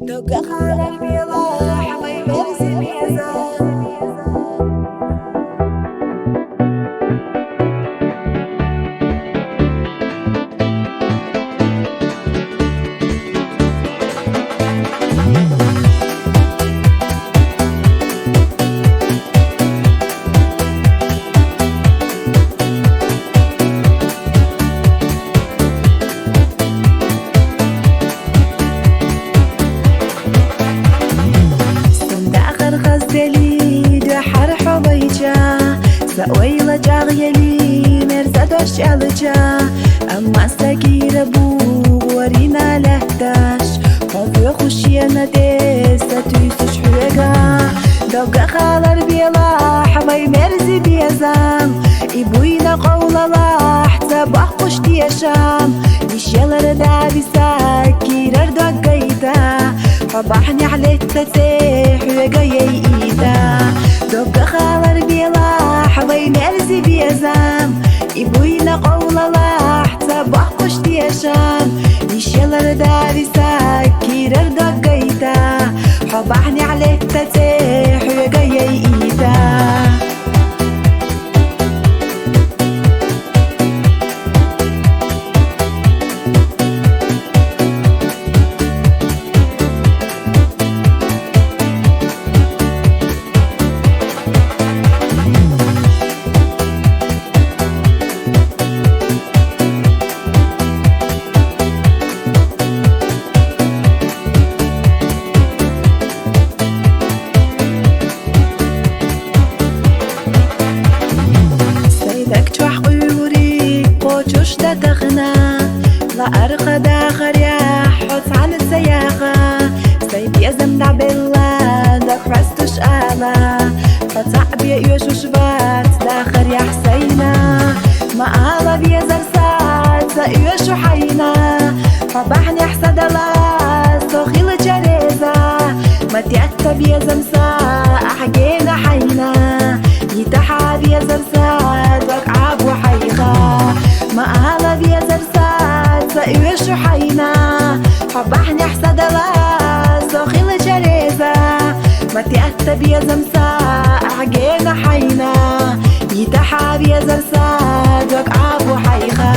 Только халах бела, хавай мерзи беза. غزالي دحر حضيجا سويلة جاغيلي مرزا دوش ألجا أما ساقير أبو ورينا لهداش خوفي خشينا ديسة تيسوش حويقا دوقا خالر بيلا حباي مرزي بيزام إبوينا قولا لاح تباح قش ديشام يشيلر دابي ساكير أردوك قيدا حباحني عليك تسيح وقايا إيدا دوقا خالر بيلا حباي مرزي بيزام إبوينا قولا لاح تباح قش ديشام يشيلر دابي ساكير أردوك قيدا حباحني عليك تسيح وقايا إيدا وجوش دا تغنى لا أرقى دا خريح حوت عن السياغة سيد يزم دا بالله دا خرستش آلا فتعب يأيوش وشبات دا خريح سينا ما آلا بيزر سات دا إيوش وحينا فبحني حسد الله سوخي لجريزة ما تيكتب يزم سا أحقينا حينا يتحاب يزر سات وكعاب وحيغا ما أهلا بيزر سات سايوش وحينا حبحني حسد الله سوخي لجريزة ما تيكتب يزم سا أحقينا حينا يتحاب يزر سات وكعاب وحيغا